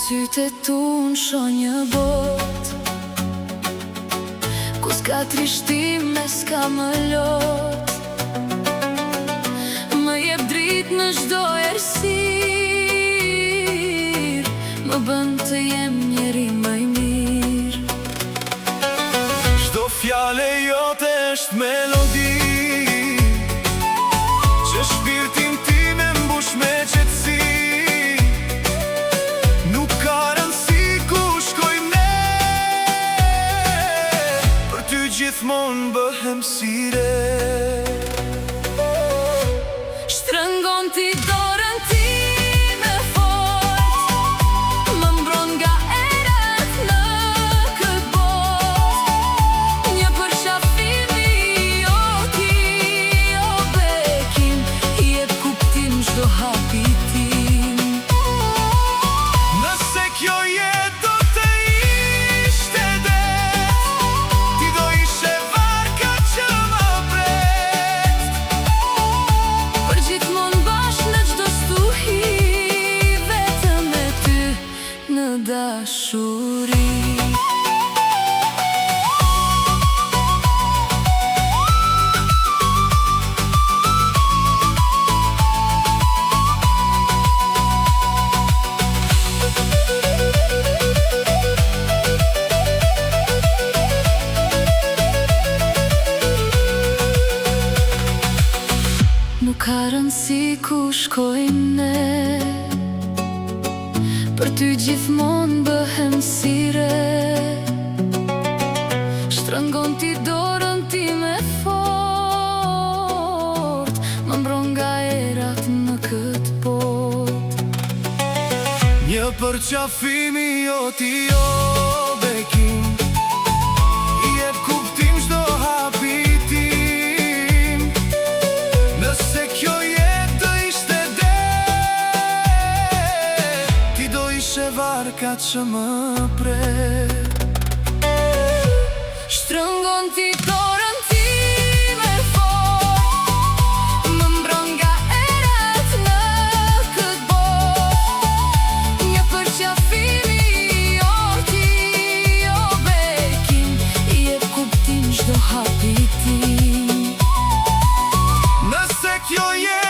sytë tu në shoh një bot ku s'ka trishtime, s'ka më lot. Më jep drit në çdo errësirë, më bën të jem njeri më i mirë. Çdo fjale jote është melodi që shpirtin tim e mbush me qetësi. Nuk ka rëndësi ku shkojmë ne, për ty gjithmonë bëhem si re. Shtrëngon ti dorën time fort, më mbron nga erat në këtë botë. Një përqafimi jo ti, jo bekim, i jep kuptim çdo hapi tim. Nëse kjo jetë do të ishte det, ti do ishe varka që më pret. Për gjithmonë bashkë në çdo stuhi, vetëm me ty në dashuri. Nuk ka rëndësi ku shkojmë ne, për ty gjithmonë bëhem si re. Shtrëngon ti dorën time fort, më mbron nga erat në këtë botë. Një përqafimi jo ti, jo bekim, i jep kuptim çdo hapi tim. Nëse kjo jetë do ishte det, ti do ishe varka që më pret. Shtrëngon ti dorën time fort, më mbron nga erat në këtë botë. Një përqafimi jo ti, jo bekim, i jep kuptim çdo hapi tim. Nëse kjo jetë